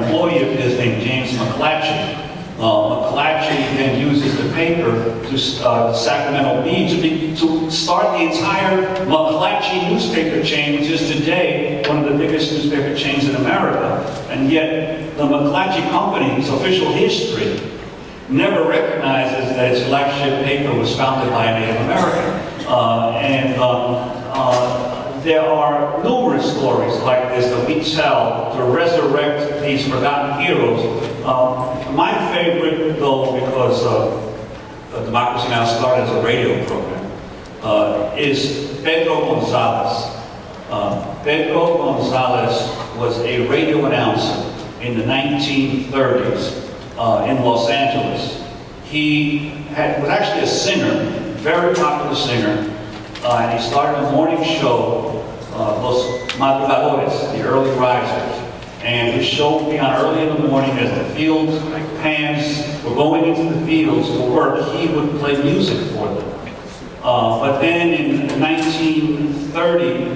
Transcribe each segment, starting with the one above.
employee of his named James McClatchy. McClatchy then uses the paper to Sacramento Bee to start the entire McClatchy newspaper chain, which is today one of the biggest newspaper chains in America. And yet the McClatchy Company's official history never recognizes that its flagship paper was founded by a Native American. There are numerous stories like this that we tell to resurrect these forgotten heroes. My favorite, though, because Democracy Now! Started as a radio program, is Pedro Gonzalez. Pedro Gonzalez was a radio announcer in the 1930s in Los Angeles. He was actually a singer, very popular singer, and he started a morning show, Los Madrugadores, the early risers. And his show would be on early in the morning as the field hands were going into the fields to work. He would play music for them. But then in 1930,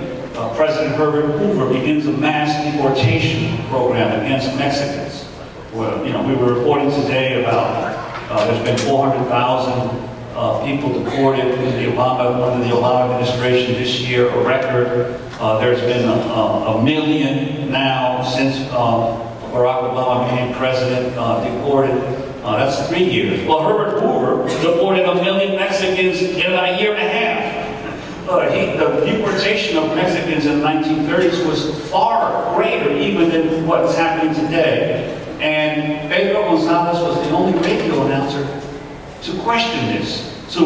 President Herbert Hoover begins a mass deportation program against Mexicans. Well, we were reporting today about there's been 400,000 people deported under the Obama administration this year, a record. There's been a million now since Barack Obama became president deported. That's 3 years. Well, Herbert Hoover deported 1 million Mexicans in about a year and a half. The deportation of Mexicans in the 1930s was far greater even than what's happening today. And Pedro Gonzalez was the only radio announcer to question this, to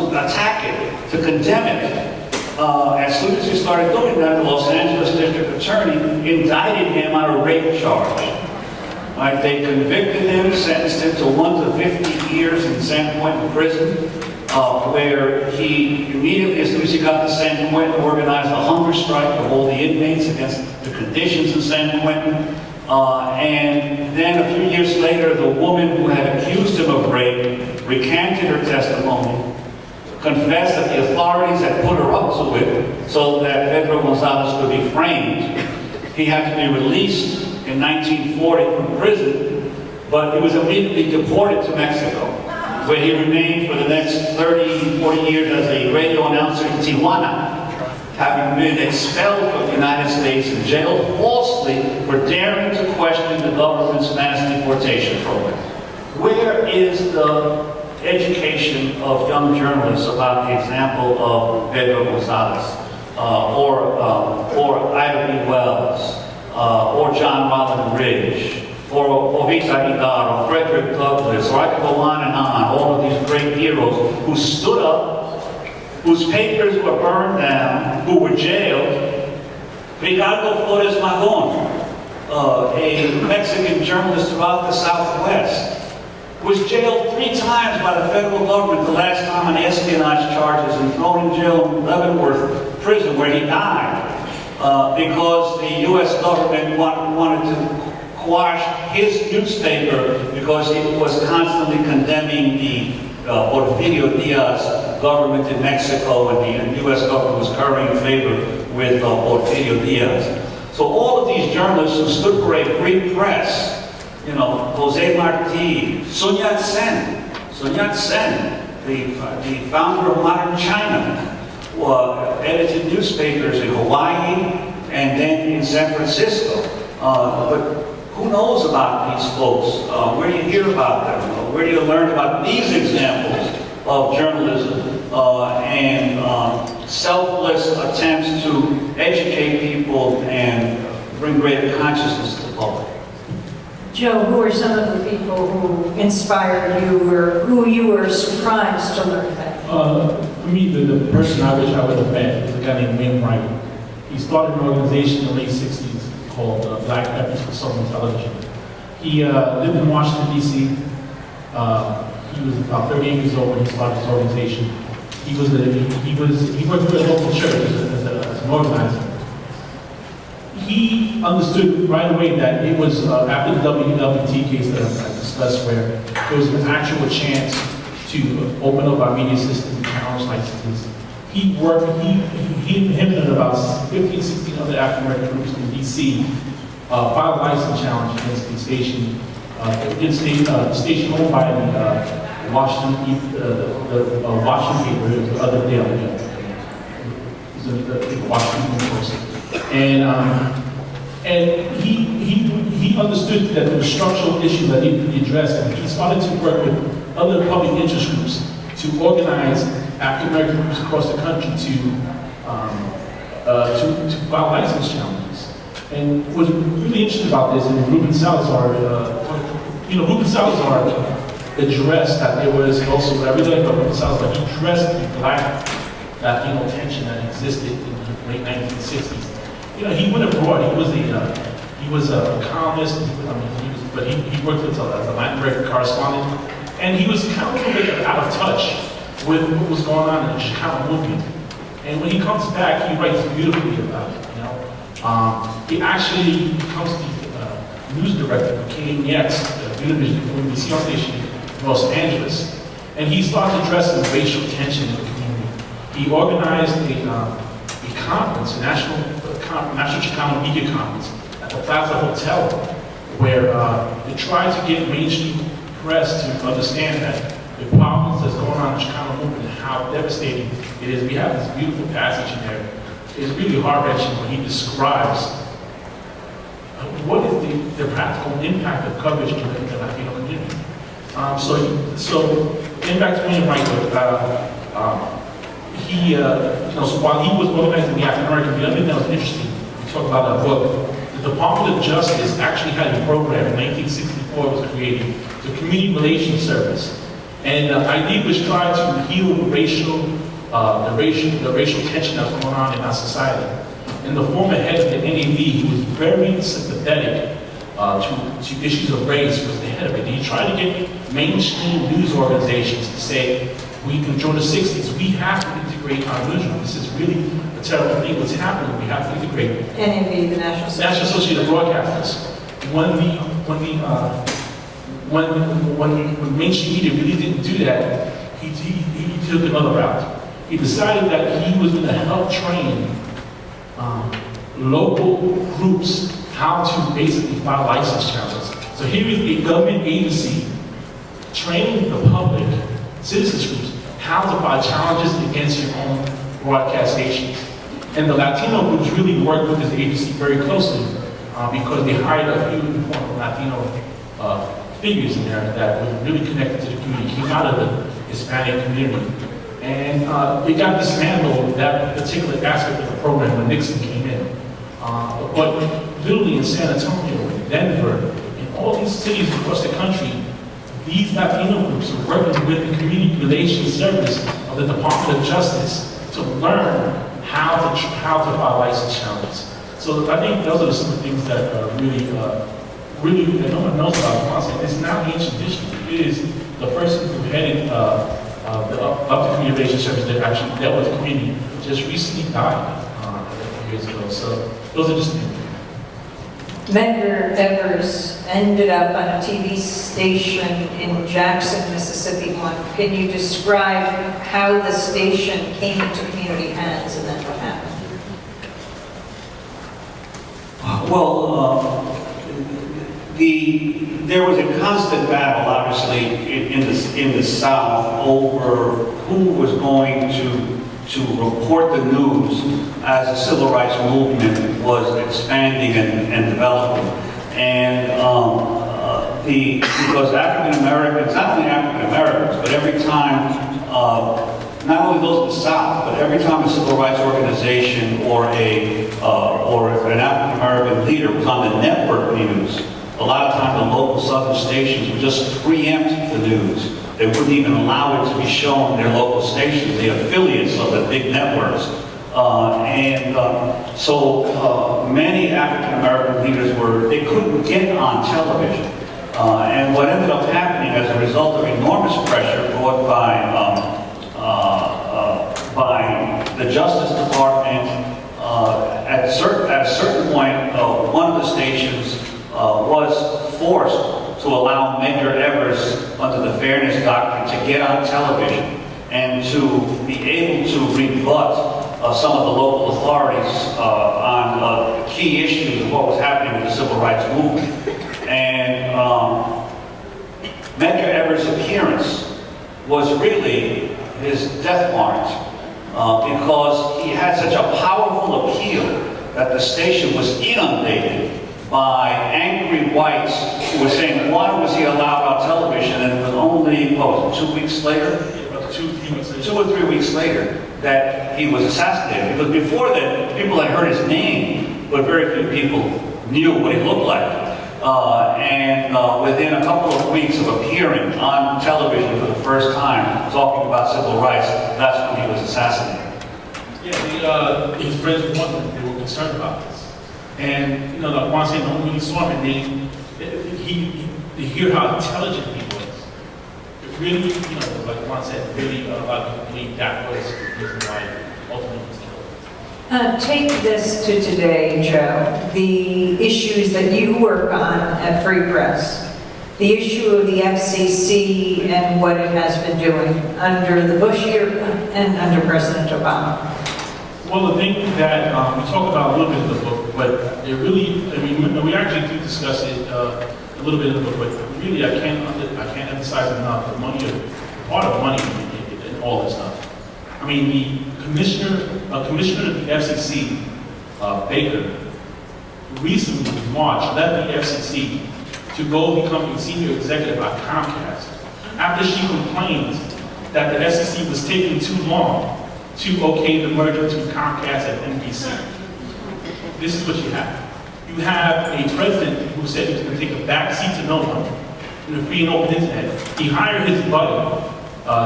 attack it, to condemn it. As soon as he started doing that, the Los Angeles District Attorney indicted him on a rape charge. Right? They convicted him, sentenced him to 1 to 50 years in San Quentin prison, where he immediately, as soon as he got to San Quentin, organized a hunger strike of all the inmates against the conditions in San Quentin. And then a few years later, the woman who had accused him of rape recanted her testimony, confessed that the authorities had put her up to it so that Pedro Gonzalez could be framed. He had to be released in 1940 from prison, but he was immediately deported to Mexico, where he remained for the next 30, 40 years as a radio announcer in Tijuana, having been expelled from the United States and jailed falsely for daring to question the government's mass deportation program. Where is the education of young journalists about the example of Pedro Gonzalez, or Ida B. Wells, or John Rolland Ridge, or Ovita Vidal, or Frederick Douglass, or I could go on and on, all of these great heroes who stood up, whose papers were burned down, who were jailed. Ricardo Flores Magón, a Mexican journalist throughout the Southwest, was jailed 3 times by the federal government, the last time on espionage charges, and thrown in jail in Leavenworth prison, where he died, because the U.S. government wanted to quash his newspaper because he was constantly condemning the Porfirio Diaz government in Mexico, and the U.S. government was currying favor with Porfirio Diaz. So all of these journalists who stood for a free press, Jose Marti, Sun Yat-sen, the founder of modern China, edited newspapers in Hawaii and then in San Francisco. But who knows about these folks? Where do you hear about them? Where do you learn about these examples of journalism and selfless attempts to educate people and bring greater consciousness to the public? Joe, who are some of the people who inspired you or who you were surprised to learn about? For me, the person I wish I would have met was a guy named Wayne Wright. He started an organization in the late 60s called Black Veterans for Southern Television. He lived in Washington, D.C. He was about 38 years old when he started his organization. He worked for a local church as an organizer. He understood right away that it was after the WWT case that I discussed, where there was an actual chance to open up our media system and challenge licenses. He worked, him and about 15, 16 other African American groups in DC filed a license challenge against the station, the station owned by the Washington paper, the other day, the Washington Post, and he understood that there were structural issues that needed to be addressed, and he started to work with other public interest groups to organize African American groups across the country to file license challenges. And what's really interesting about this, and Ruben Salazar, Ruben Salazar addressed that there was also, what I really like about Ruben Salazar, he addressed the Black Latino tension that existed in the late 1960s. He went abroad. He was a columnist. But he worked as a Latin American correspondent, and he was kind of a little bit out of touch with what was going on in the Chicano movement. And when he comes back, he writes beautifully about it. He actually becomes the news director for KNX, the Univision station in Los Angeles, and he starts addressing racial tension in the community. He organized a conference, a National Chicano Media Conference at the Plaza Hotel, where they tried to get mainstream press to understand that the problems that's going on in the Chicano movement and how devastating it is. We have this beautiful passage in there. It's really heart-wrenching when he describes what is the practical impact of coverage in the Latino community. So getting back to William Wright, so while he was organizing the African American, the other thing that was interesting, we talk about that book, the Department of Justice actually had a program in 1964 it was created, the Community Relations Service. And the idea was trying to heal the racial tension that was going on in our society. And the former head of the NAB, he was very sympathetic to issues of race, was the head of it. He tried to get mainstream news organizations to say, during the 60s, we have to integrate our newsroom. This is really a terrible thing. What's happening? We have to integrate. NAB, the National Association of Broadcasters. When mainstream media really didn't do that, he took another route. He decided that he was going to help train local groups how to basically file license challenges. So here is a government agency training the public, citizens groups, how to file challenges against your own broadcast stations. And the Latino groups really worked with this agency very closely because they hired a few important Latino figures in there that were really connected to the community, came out of the Hispanic community. And they got dismantled that particular aspect of the program when Nixon came in. But literally in San Antonio, in Denver, in all these cities across the country, these Latino groups are working with the Community Relations Service of the Department of Justice to learn how to file license challenges. So I think those are some of the things that are really that no one knows about the concept. It's not ancient history. It is the person who headed the Community Relations Service that actually dealt with the community just recently died a few years ago. So those are just things. Medgar Evers ended up on a TV station in Jackson, Mississippi. Can you describe how the station came into community hands and then what happened? Well, there was a constant battle, obviously, in the South over who was going to report the news as the civil rights movement was expanding and developing. And because African Americans, not only African Americans, but every time, not only those in the South, but every time a civil rights organization or an African American leader was on the network news, a lot of times the local southern stations would just preempt the news. They wouldn't even allow it to be shown in their local stations, the affiliates of the big networks. So many African American leaders they couldn't get on television. And what ended up happening as a result of enormous pressure brought by the Justice Department, at a certain point, one of the stations was forced to allow Medgar Evers, under the Fairness Doctrine, to get on television and to be able to rebut some of the local authorities on key issues of what was happening with the civil rights movement. And Medgar Evers' appearance was really his death warrant because he had such a powerful appeal that the station was inundated by angry whites who were saying, why was he allowed on television? And it was only, what was it, 2 weeks later? About 2 or 3 weeks later. 2 or 3 weeks later that he was assassinated. Because before that, people had heard his name, but very few people knew what he looked like. Within a couple of weeks of appearing on television for the first time, talking about civil rights, that's when he was assassinated. Yeah, his friends were concerned about this. And, you know, like Juan said, no one really saw him, and they hear how intelligent he was. It really, you know, like Juan said, really a lot of people believe that was the reason why ultimately was killed. Take this to today, Joe, the issues that you work on at Free Press, the issue of the FCC and what it has been doing under the Bush era and under President Obama. Well, the thing that we talk about a little bit in the book, but it really, I mean, we actually do discuss it a little bit in the book, but really I can't emphasize enough the money, part of money in all this stuff. I mean, the commissioner of the FCC, Baker, recently in March left the FCC to go become a senior executive at Comcast after she complained that the FCC was taking too long to okay the merger between Comcast and NBC. This is what you have. You have a president who said he was going to take a back seat to no one in the free and open internet. He hired his buddy,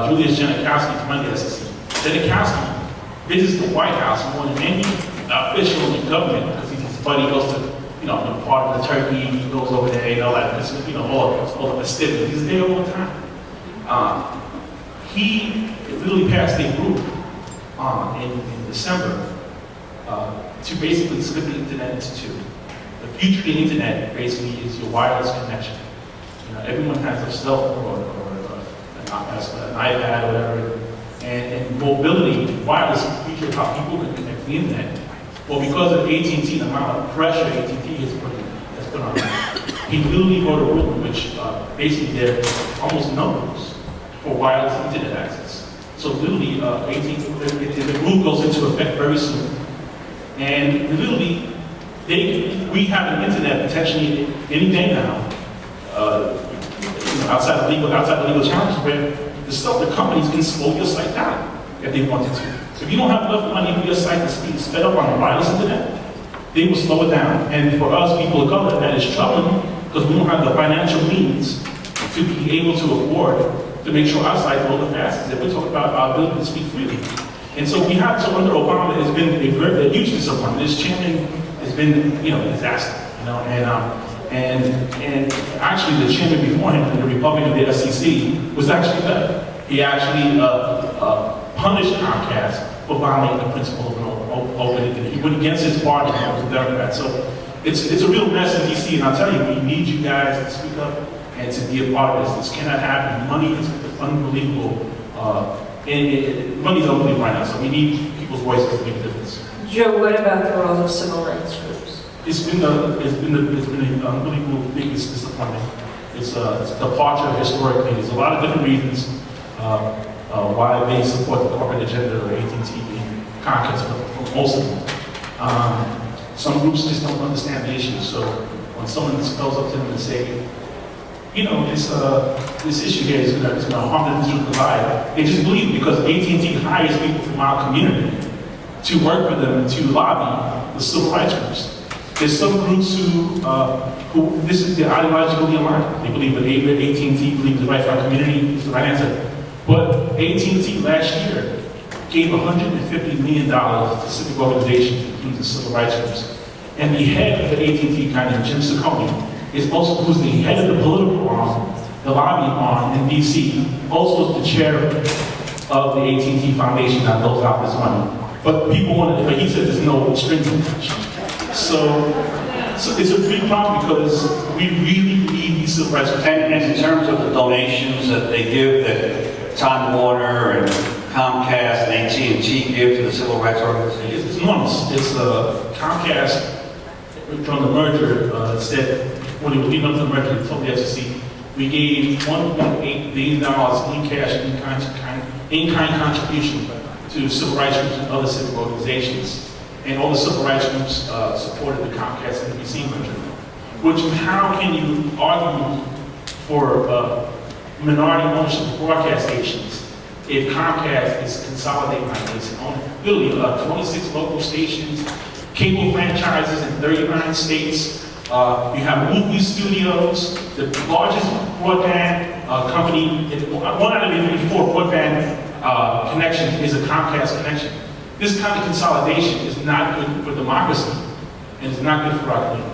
Julius Genachowski, to run the FCC. Genachowski visits the White House more than any official in the government because his buddy goes to, you know, part of the turkey, he goes over there, you know, like this, you know, all the festivities. He's there all the time. He literally passed a group in December to basically split the internet into two. The future of the internet basically is your wireless connection. You know, everyone has a cell phone or an iPad or whatever, and mobility, wireless is the future of how people can connect to the internet. Well, because of AT&T, the amount of pressure AT&T has put on him, he literally wrote a rule in which basically there are almost no rules for wireless internet access. So literally, the rule goes into effect very soon. And literally, we have an internet potentially any day now, outside the legal challenges, where the companies can slow your site down if they wanted to. So if you don't have enough money for your site to sped up on the wireless internet, they will slow it down. And for us people of color, that is troubling because we don't have the financial means to be able to afford to make sure our site will go the fastest. If we talk about our ability to speak freely. And so we have, so under Obama, it's been a huge disappointment. This chairman has been, you know, a disaster, you know, and actually the chairman before him, the Republican of the FCC, was actually better. He actually punished Comcast for violating the principle of open internet. He went against his party, he was a Democrat. So it's a real mess in DC, and I'll tell you, we need you guys to speak up and to be a part of this. This cannot happen. Money is unbelievable. Money's unbelievable right now, so we need people's voices to make a difference. Joe, what about the role of civil rights groups? It's been an unbelievable biggest disappointment. It's a departure historically. There's a lot of different reasons why they support the corporate agenda of AT&T and Comcast for most of them. Some groups just don't understand the issue. So when someone goes up to them and say, you know, this issue here is going to harm the digital divide, they just believe because AT&T hires people from our community to work for them and to lobby the civil rights groups. There's some groups who this is their ideologically aligned. They believe that AT&T believes the right for our community is the right answer. But AT&T last year gave $150 million to civic organizations, including the civil rights groups. And the head of the AT&T kind of Jim Saccone, is also who's the head of the political arm, the lobbying arm in DC, also is the chair of the AT&T Foundation that goes out this money. But people want but he says there's no strings attached. So it's a big problem because we really need these civil rights. And in terms of the donations that they give, that Time Warner and Comcast and AT&T give to the civil rights organizations? It's enormous. It's Comcast, from the merger, said, when it came up to the merger, they told the FCC, we gave $1.8 billion in cash, in-kind contribution to civil rights groups and other civic organizations. And all the civil rights groups supported the Comcast and NBC merger. Which, how can you argue for minority ownership of broadcast stations if Comcast is consolidating like this and owning literally 26 local stations, cable franchises in 39 states. You have movie studios, the largest broadband company, one out of every 4 broadband connections is a Comcast connection. This kind of consolidation is not good for democracy, and it's not good for our community.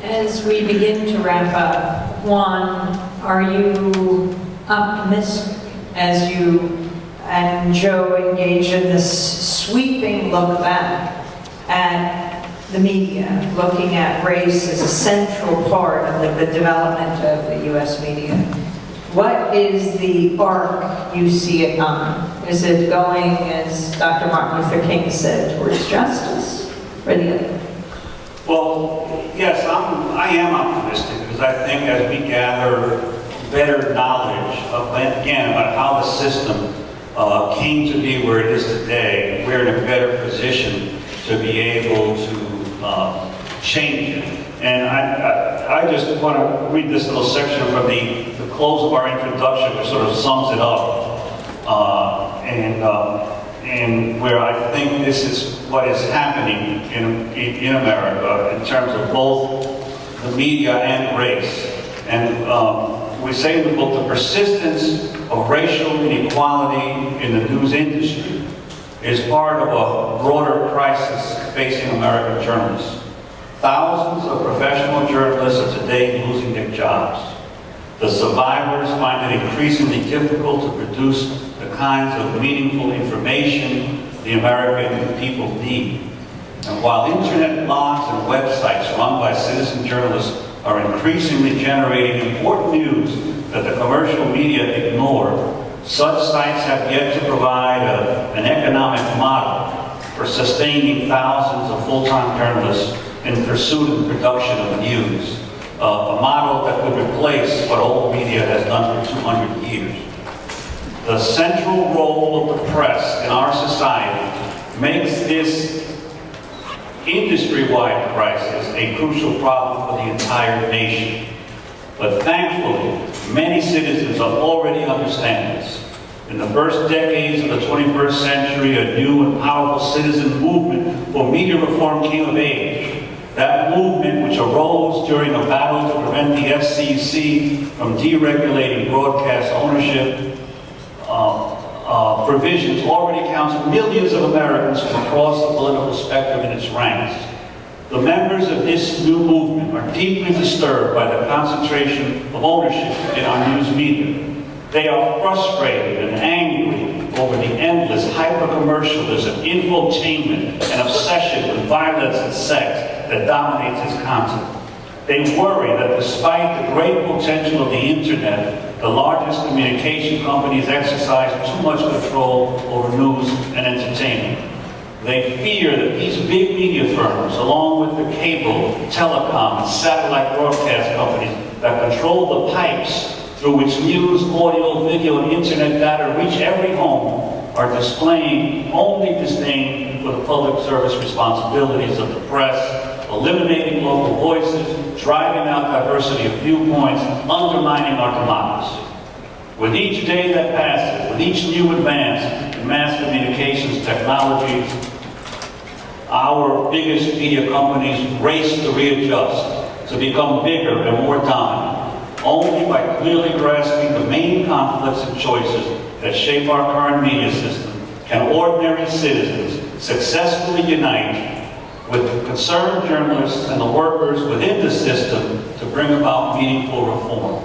As we begin to wrap up, Juan, are you optimistic as you and Joe engage in this sweeping look back at the media, looking at race as a central part of the development of the U.S. media? What is the arc you see it on? Is it going, as Dr. Martin Luther King said, towards justice, or the other? Well, yes, I am optimistic because I think as we gather better knowledge of, again, about how the system came to be where it is today, we're in a better position to be able to change it. And I just want to read this little section from the close of our introduction, which sort of sums it up, and where I think this is what is happening in America in terms of both the media and race. And we say in the book, the persistence of racial inequality in the news industry is part of a broader crisis facing American journalists. Thousands of professional journalists are today losing their jobs. The survivors find it increasingly difficult to produce the kinds of meaningful information the American people need. And while internet blogs and websites run by citizen journalists are increasingly generating important news that the commercial media ignore, such sites have yet to provide an economic model for sustaining thousands of full-time journalists in pursuit of the production of news, a model that could replace what old media has done for 200 years. The central role of the press in our society makes this industry-wide crisis a crucial problem for the entire nation. But thankfully, many citizens already understand this. In the first decades of the 21st century, a new and powerful citizen movement for media reform came of age. That movement, which arose during a battle to prevent the FCC from deregulating broadcast ownership provisions, already counts millions of Americans from across the political spectrum in its ranks. The members of this new movement are deeply disturbed by the concentration of ownership in our news media. They are frustrated and angry over the endless hyper-commercialism, infotainment, and obsession with violence and sex that dominates its content. They worry that despite the great potential of the internet, the largest communication companies exercise too much control over news and entertainment. They fear that these big media firms, along with the cable, telecom, and satellite broadcast companies that control the pipes through which news, audio, video, and internet data reach every home, are displaying only disdain for the public service responsibilities of the press, eliminating local voices, driving out diversity of viewpoints, undermining our democracy. With each day that passes, with each new advance in mass communications technologies, our biggest media companies race to readjust, to become bigger and more dominant. Only by clearly grasping the main conflicts and choices that shape our current media system can ordinary citizens successfully unite with concerned journalists and the workers within the system to bring about meaningful reform.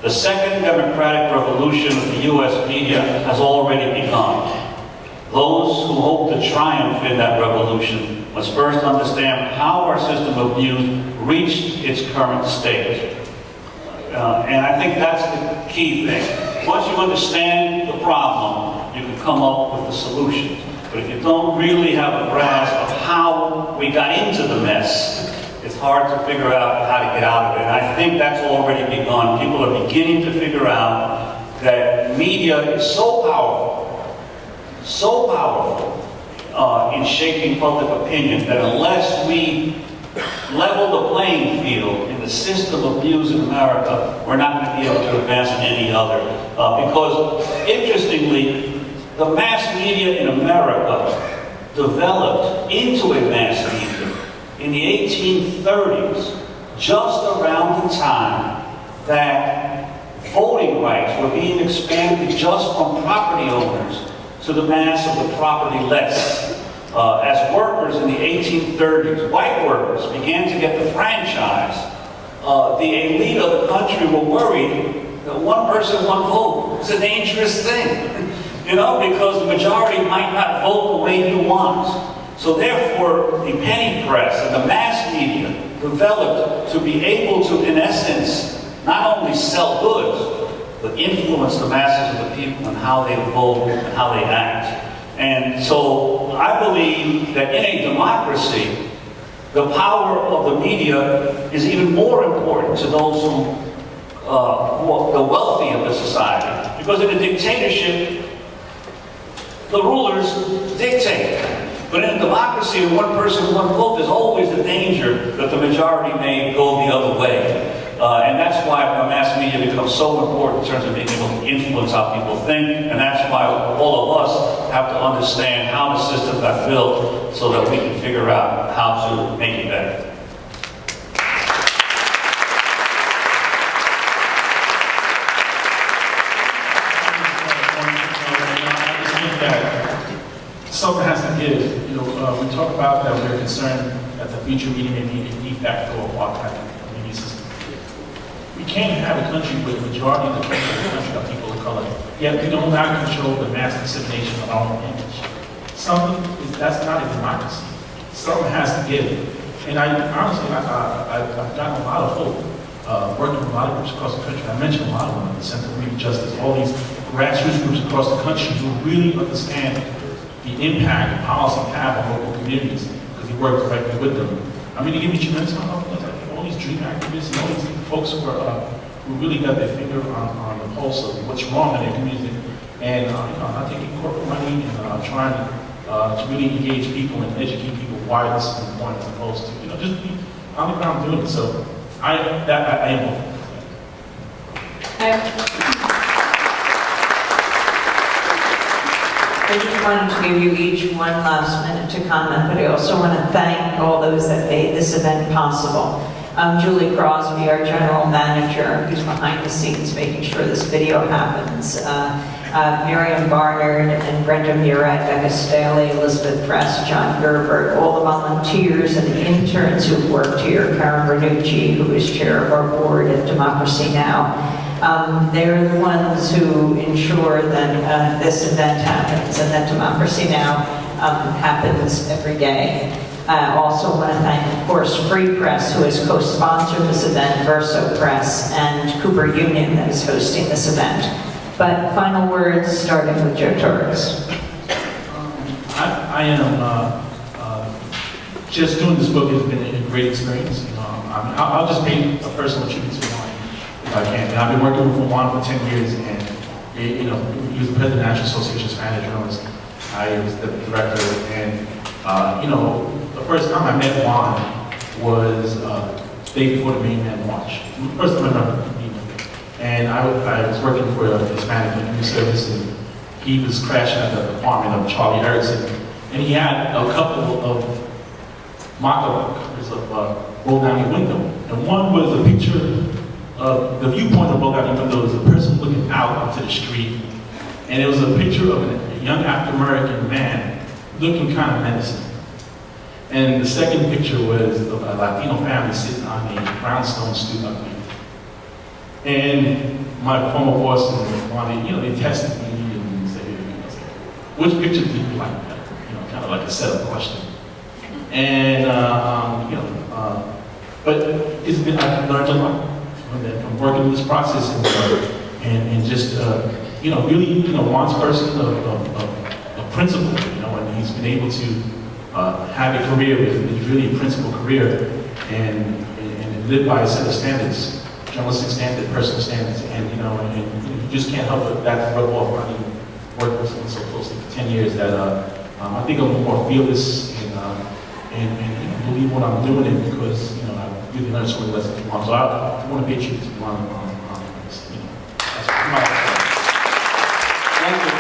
The second democratic revolution of the U.S. media has already begun. Those who hope to triumph in that revolution must first understand how our system of news reached its current state. And I think that's the key thing. Once you understand the problem, you can come up with the solutions. But if you don't really have a grasp of how we got into the mess, it's hard to figure out how to get out of it. And I think that's already begun. People are beginning to figure out that media is so powerful in shaping public opinion that unless we level the playing field in the system of news in America, we're not going to be able to advance in any other. Because, interestingly, the mass media in America developed into a mass media in the 1830s, just around the time that voting rights were being expanded just from property owners to the mass of the property-less. As workers in the 1830s, white workers began to get the franchise, the elite of the country were worried that one person, one vote is a dangerous thing. You know, because the majority might not vote the way you want. So therefore, the penny press and the mass media developed to be able to, in essence, not only sell goods, but influence the masses of the people and how they vote and how they act. And so I believe that in a democracy, the power of the media is even more important to those who are the wealthy of the society. Because in a dictatorship, the rulers dictate. But in a democracy, one person, one vote, there's always the danger that the majority may go the other way. And that's why mass media becomes so important in terms of being able to influence how people think. And that's why all of us have to understand how the system got built so that we can figure out how to make it better. Something has to give. You know, we talk about that we're concerned that the future media may be a de facto apartheid media system. We can't have a country where the majority of the country are people of color, yet we don't have control the mass dissemination of our own image. That's not a democracy. Something has to give. And honestly, I've gotten a lot of hope working with a lot of groups across the country. I mentioned a lot of them, the Center for Community Justice, all these grassroots groups across the country who really understand the impact that policy have on local communities, because we work directly with them. I mean, to give you tremendous amount of all these dream activists and all these folks who really got their finger on the pulse of what's wrong in their community, and not taking corporate money and trying to really engage people and educate people why this is important as opposed to just be on the ground doing it. So I am hopeful. I just wanted to give you each one last minute to comment, but I also want to thank all those that made this event possible. Julie Crosby, our general manager, who's behind the scenes making sure this video happens. Miriam Barnard and Brenda Murat, Becca Staley, Elizabeth Press, John Gerber, all the volunteers and the interns who've worked here, Karen Bernucci, who is chair of our board at Democracy Now! They're the ones who ensure that this event happens and that Democracy Now! Happens every day. I also want to thank, of course, Free Press, who has co-sponsored this event, Verso Press, and Cooper Union that is hosting this event. But final words, starting with Joe Torres. I am just doing this book has been a great experience. I'll just pay a personal tribute to Juan if I can. And I've been working with Juan for 10 years, and he was the president of the National Association of Spanish Journalists. I was the director, and the first time I met Juan was the day before the Main Man March. The first time I remember meeting him. And I was working for the Hispanic Community Service, and he was crashing at the apartment of Charlie Erickson. And he had a couple of mock-up copies of Roll Down Your Window. And one was a picture of the viewpoint of Roll Down Your Window was a person looking out onto the street. And it was a picture of a young African-American man looking kind of menacing. And the second picture was of a Latino family sitting on a brownstone stoop, I believe. And my former boss wanted, they tested me and said, which picture do you like better? Kind of like a setup question. And, but it's been, I've learned a lot. from working this process and just, really, Juan's person of principle, and he's been able to have a career with really a principled career and live by a set of standards, journalistic standards, personal standards, and you just can't help but that rub off. I mean, working with someone so closely for 10 years that I think I'm more fearless and believe what I'm doing it because I really learned so many lessons from Juan. So I want to pay tribute to Juan. That's my Thank you.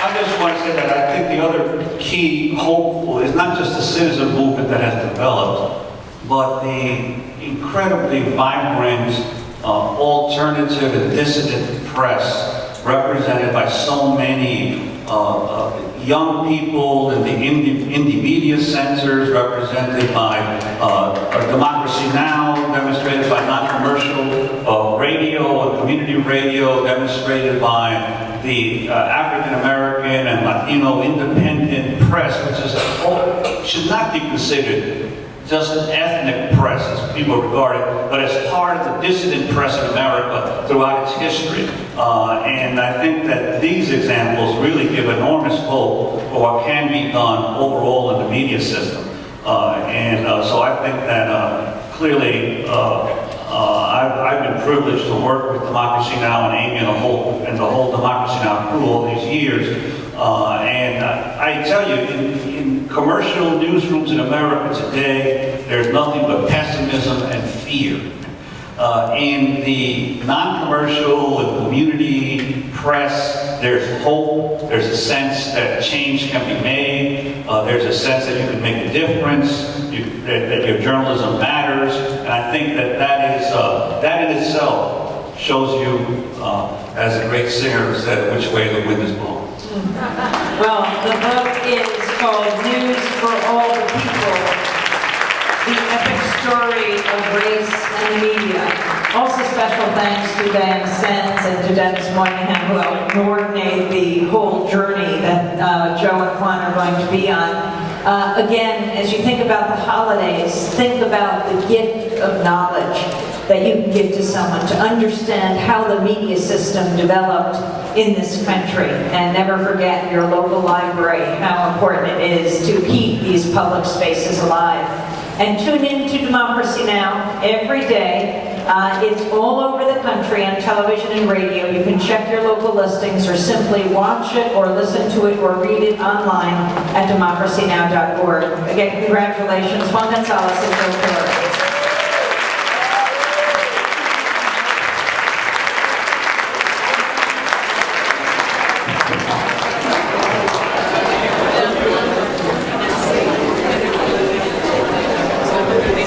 I just want to say that I think the other key hopeful is not just the citizen movement that has developed, but the incredibly vibrant alternative and dissident press represented by so many young people in the indie media centers, represented by Democracy Now!, demonstrated by non-commercial radio and community radio, demonstrated by the African American and Latino independent press, which should not be considered just an ethnic press, as people regard it, but as part of the dissident press in America throughout its history. And I think that these examples really give enormous hope for what can be done overall in the media system. So I think that clearly I've been privileged to work with Democracy Now! And Amy and the whole Democracy Now! Crew all these years. And I tell you, in commercial newsrooms in America today, there's nothing but pessimism and fear. In the non-commercial and community press, there's hope, there's a sense that change can be made, there's a sense that you can make a difference, that your journalism matters, and I think that in itself shows you, as a great singer said, which way the wind is blowing. Well, the book is called News for All the People, the epic story of race and media. Also special thanks to Diane Sens and to Dennis Moynihan, who helped coordinate the whole journey that Joe and Juan are going to be on. Again, as you think about the holidays, think about the gift of knowledge that you can give to someone to understand how the media system developed in this country. And never forget your local library, how important it is to keep these public spaces alive. And tune in to Democracy Now! Every day. It's all over the country on television and radio. You can check your local listings or simply watch it or listen to it or read it online at democracynow.org. Again, congratulations, Juan Gonzalez and Joe.